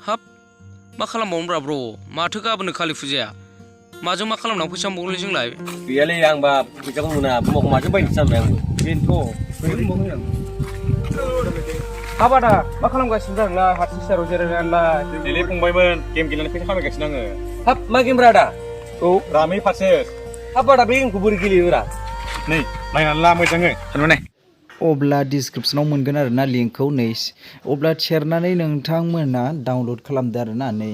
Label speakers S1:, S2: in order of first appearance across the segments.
S1: हाब मा खालामबावनोब्रा ब्र माथो गाबोननो कालि फुजाया माजों मा खालामनानै फैसा मोनबावगोनलै जोंलाय
S2: गैयालै आंबा फैसाखौ मोना बुमाखौ माजों बायनो सानबाय आंबो
S3: बेनोथ' ओरैनो बुंबावगोन आं हाबादा मा खालामगासिनो दं नोंलाय हारसिं सेराव जिरायनानैलाय
S4: दिनै फंबायमोन गेम गेलेनानै फैसा खामायगासिनो आङो
S3: हाब मा गेम ब्रादा
S4: औ रामि फारसेस
S3: हाबादा बे गेमखौ बोरै गेलेयोरा
S4: नै नायनानै ला मोजाङै थारमाने
S5: अब्ला डिसक्रिपसनाव मोनगोन आरोना लिंकखौ नै अब्ला सेरनानै नोंथांमोना डाउनलड खालामदो आरोना नै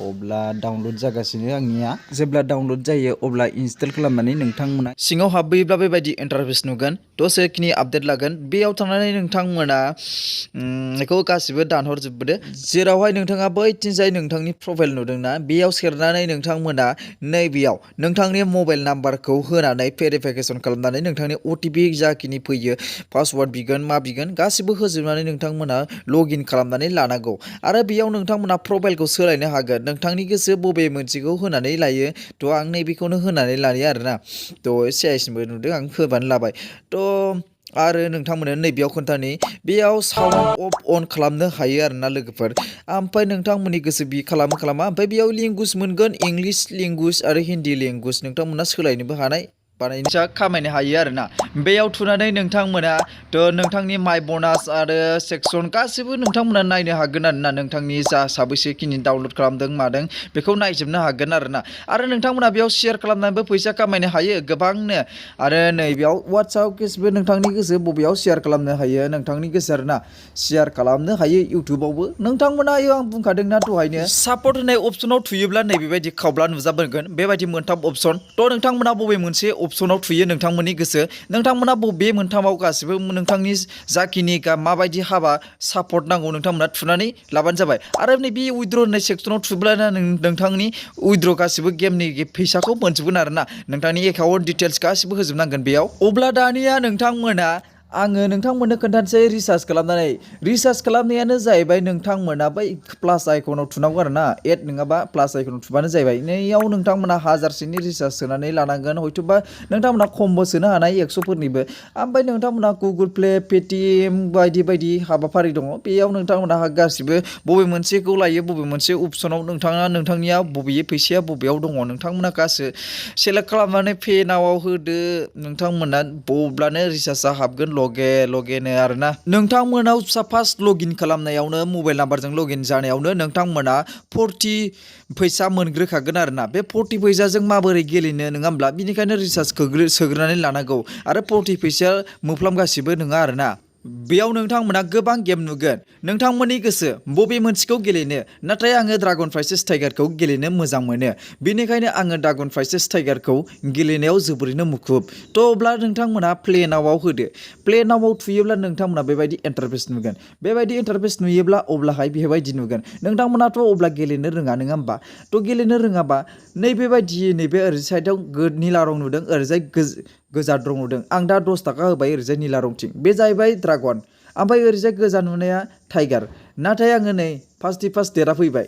S5: अब्ला डाउनलड जागासिनो आंनिया जेब्ला डाउनलड जायो अब्ला इनस्टल खालामनानै नोंथांमोना सिङाव हाबबोयोब्ला बेबायदि इन्टारफेस नुगोन दसेखिनि आपडेट लागोन बेयाव थांनानै नोंथांमोना बेखौ गासिबो दानहरजोबदो जेरावहाय नोंथाङा बैथिंजाय नोंथांनि प्रफाइल नुदोंना बेयाव सेरनानै नोंथांमोना नैबेयाव नोंथांनि मबाइल नाम्बारखौ होनानै भेरिफिकेसन खालामनानै नोंथांनि अटिपि जाखिनि फैयो पासवार्ड बिगोन मा बिगोन गासिबो होजोबनानै नोंथांमोना लगइन खालामनानै लानांगौ आरो बेयाव नोंथांमोना प्रफाइलखौ सोलायनो हागोन नोंथांनि गोसो बबे मोनसेखौ होनानै लायो थ' आं नैबेखौनो होनानै लायो आरोना थ' सिआइसिमबो नुदों आं होबानो लाबाय थ' आरो नोंथांमोना नैबेयाव खोन्थानि बेयाव साउन्ड अफ अन खालामनो हायो आरोना लोगोफोर ओमफ्राय नोंथांमोननि गोसो बि खालामा ओमफ्राय बेयाव लेंगुवेज मोनगोन इंलिश लेंगुवेज आरो हिन्दी लेंगुवेज नोंथांमोना सोलायनोबो हानाय बानायनो खामायनो हायो आरोना बेयाव थुनानै नोंथांमोना नोंथांनि माइ बनास आरो सेक्सन गासिबो नोंथांमोना नायनो हागोन आरोना नोंथांनि जा साबैसेखिनि डाउनलड खालामदों मादों बेखौ नायजोबनो हागोन आरोना आरो नोंथांमोना बेयाव शेयार खालामनानैबो फैसा खामायनो हायो गोबांनो आरो नैबेयाव वाट्सआप केसबो नोंथांनि गोसो बबेयाव शेयार खालामनो हायो नोंथांनि गोसो आरोना शेयार खालामनो हायो इउटुबावबो नोंथांमोना आं बुंखादोंना दहायनो सापर्ट होनाय अपसनाव थुयोब्ला नैबेबायदि खावब्ला नुजाबोगोन बेबायदि मोनथाम अपसन थ' नोंथांमोना बबे मोनसे अपसनाव थुयो नोंथांमोननि गोसो नोंथांमोना बबे मोनथामाव गासिबो नोंथांनि जाखिनि माबायदि हाबा सापर्ट नांगौ नोंथांमोना थुनानै लाबानो जाबाय आरो नैबे उइद्र होननाय सेक्सनाव थुब्लानो नोंथांनि उइद्र गासिबो गेमनि फैसाखौ मोनजोबगोन आरोना नोंथांनि एकाउन्ट डिटेल्स गासिबो होजोबनांगोन बेयाव अब्ला दानिया नोंथांमोना आङो नोंथांमोननो खोन्थानोसै रिसार्ज खालामनानै रिसार्ज खालामनायानो जाहैबाय नोंथांमोना बै प्लास आइकनाव थुनांगौ आरोना एड नङाबा प्लास आइकनाव थुबानो जाहैबाय नैयाव नोंथांमोना 1000सेनि रिसार्ज सोनानै लानांगोन हयथ'बा नोंथांमोना खमबो सोनो हानाय 100फोरनिबो ओमफ्राय नोंथांमोना गुगोल प्ले पेटिएम बायदि बायदि हाबाफारि दङ बेयाव नोंथांमोना गासिबो बबे मोनसेखौ लायो बबे मोनसे अपसनाव नोंथांनिया बबे फैसाया बबेयाव दङ नोंथांमोना गासै सेलेक्ट खालामनानै पे नावआव होदो नोंथांमोना अब्लानो रिसार्जआ हाबगोन लगेनो आरोना नोंथांमोनाव फार्स्ट लगइन खालामनायावनो मबाइल नाम्बारजों लगइन जानायावनो नोंथांमोना 40 फैसा मोनग्रोखागोन आरोना बे 40 फैसाजों माबोरै गेलेनो नङा होमब्ला बिनिखायनो रिसार्ज सोग्रोनानै लानांगौ आरो 40 फैसाया मोफ्लाम गासिबो नङा आरोना बेयाव नोंथांमोना गोबां गेम नुगोन नोंथांमोननि गोसो बबे मोनसेखौ गेलेनो नाथाय आङो ड्रागन प्राइसेस टाइगारखौ गेलेनो मोजां मोनो बेनिखायनो आङो ड्रागन प्राइसेस टाइगारखौ गेलेनायाव जोबोरैनो मुखुब थ' अब्ला नोंथांमोना प्ले नावआव होदो प्ले नावआव थुयोब्ला नोंथांमोना बेबायदि इन्टारफेस नुगोन बेबायदि इन्टारफेस नुयोब्ला अब्लाहाय बेबायदि नुगोन नोंथांमोनाथ' अब्ला गेलेनो रोङा नङा होमबा थ' गेलेनो रोङाबा नैबेबायदि नैबे ओरै साइडआव निला रं नुदों ओरैजाय गोजा रं नुदों आं दा 10 थाखा होबाय ओरैजाय निला रंथिं बे जाहैबाय ड्रागन ओमफ्राय ओरैजाय गोजा नुनाया टाइगार नाथाय आङो नै फार्स्ट देरहाफैबाय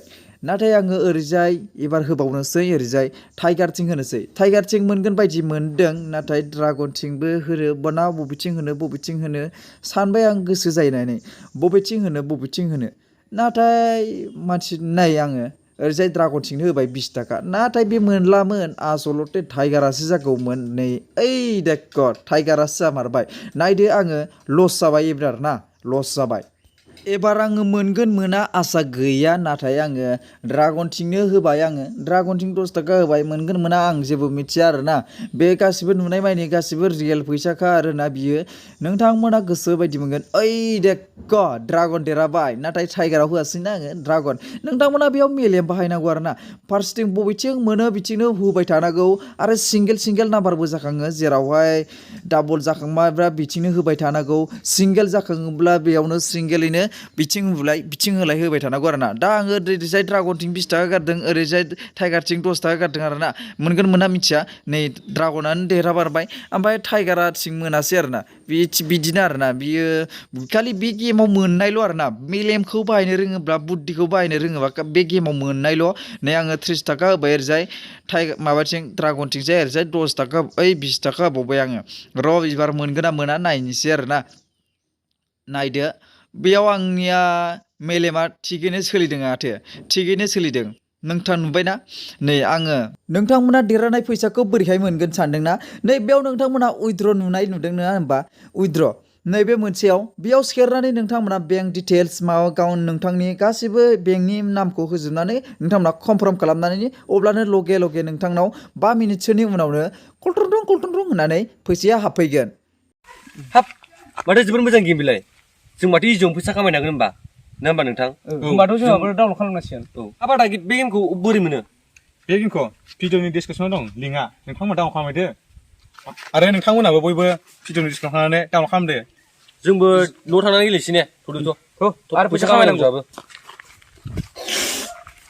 S5: नाथाय आङो ओरैजाय एबार होबावनोसै ओरैजाय टाइगारथिं होनोसै टाइगारथिं मोनगोन बायदि मोनदों नाथाय ड्रागनथिंबो होनो ना बबेथिं होनो सानबाय आं गोसो जानानै बबेथिं होनो नाथाय मानसि नाय आङो ओरैजाय ड्रागनथिंनो होबाय 20 थाखा नाथाय बे मोनलामोन आसलथे टाइगारासो जागौमोन नै ओइ देख टाइगारासो जामारबाय नायदो आङो लस जाबाय एबार ना लस जाबाय एबार आङो मोनगोन मोना आसा गैया नाथाय आङो ड्रागनथिंनो होबाय आङो ड्रागनथिं 10 थाखा होबाय मोनगोन मोना आं जेबो मिथिया आरोना बे गासिबो नुनाय मानि गासिबो रियेल फैसाखा आरोना बियो नोंथांमोना गोसो बायदि मोनगोन ओइ देख ड्रागन देराबाय नाथाय टाइगाराव होआसैना आङो ड्रागन नोंथांमोना बेयाव मेलेम बाहायनांगौ आरोना फार्स्टथिं बबेथिं मोनो बिथिंनो होबाय थानांगौ आरो सिंगेल नाम्बारबो जाखाङो जेरावहाय डाबल जाखांबायब्ला बिथिंनो होबाय थानांगौ सिंगेल जाखाङोब्ला बेयावनो सिंगेलैनो बिथिं होलाय होबाय थानांगौ आरोना दा आङो ओरैजाय ड्रागनथिं 20 थाखा गारदों ओरैजाय टाइगारथिं 10 थाखा गारदों आरोना मोनगोन मोना मिथिया नै ड्रागनानो देरहाबारबाय ओमफ्राय टाइगाराथिं मोनासै आरोना बिदिनो आरोना बियो खालि बे गेमाव मोननायल' आरोना मेलेमखौ बाहायनो रोङोब्ला बुद्धिखौ बाहायनो रोङोबा बे गेमाव मोननायल' नै आङो 30 थाखा होबाय ओरैजाय माबाथिं ड्रागनथिंजाय ओरैजाय 10 थाखा 20 थाखा होबावबाय आङो र' एबार मोनगोन ना मोना नायनोसै आरोना नायदो बेयाव आंनिया मेलेमा थिगैनो सोलिदों आथो थिगैनो सोलिदों नोंथां नुबायना नै आङो नोंथांमोना देरहानाय फैसाखौ बोरैहाय मोनगोन सानदोंना नै बेयाव नोंथांमोना उइद्र नुनाय नुदों नङा होनबा उइद्र नैबे मोनसेयाव बेयाव सेरनानै नोंथांमोना बेंक डिटेल्स माबा गाउन नोंथांनि गासिबो बेंकनि नामखौ होजोबनानै नोंथांमोना कनफार्म खालामनानै अब्लानो लगे लगे नोंथांनाव 5 मिनिटसोनि उनावनो कलट्रं होननानै फैसाया हाबफैगोन
S2: हाब माथो जोबोर मोजां गेम बिलाय जों माथो इजियावनो फैसा खामायनो हागोन होमबा ना होमबा नोंथां
S3: होमबाथ' जोंहाबो डाउनलड खालामनांसिगोन
S2: औ आबादा बे गेमखौ बोरै मोनो
S4: बे गेमखौ भिडिअनि डिसक्रिपसनाव दं लिंकआ नोंथांमोना डाउनलड खालामदो आरो नोंथांमोनाबो बयबो भिडिअनि डिसक्रिपसन खालामनानै डाउनलड खालामदो
S2: जोंबो न'आव थांनानै गेलेसै ने थ'थ'
S3: आरो फैसा खामायनांगौ
S2: जोंहाबो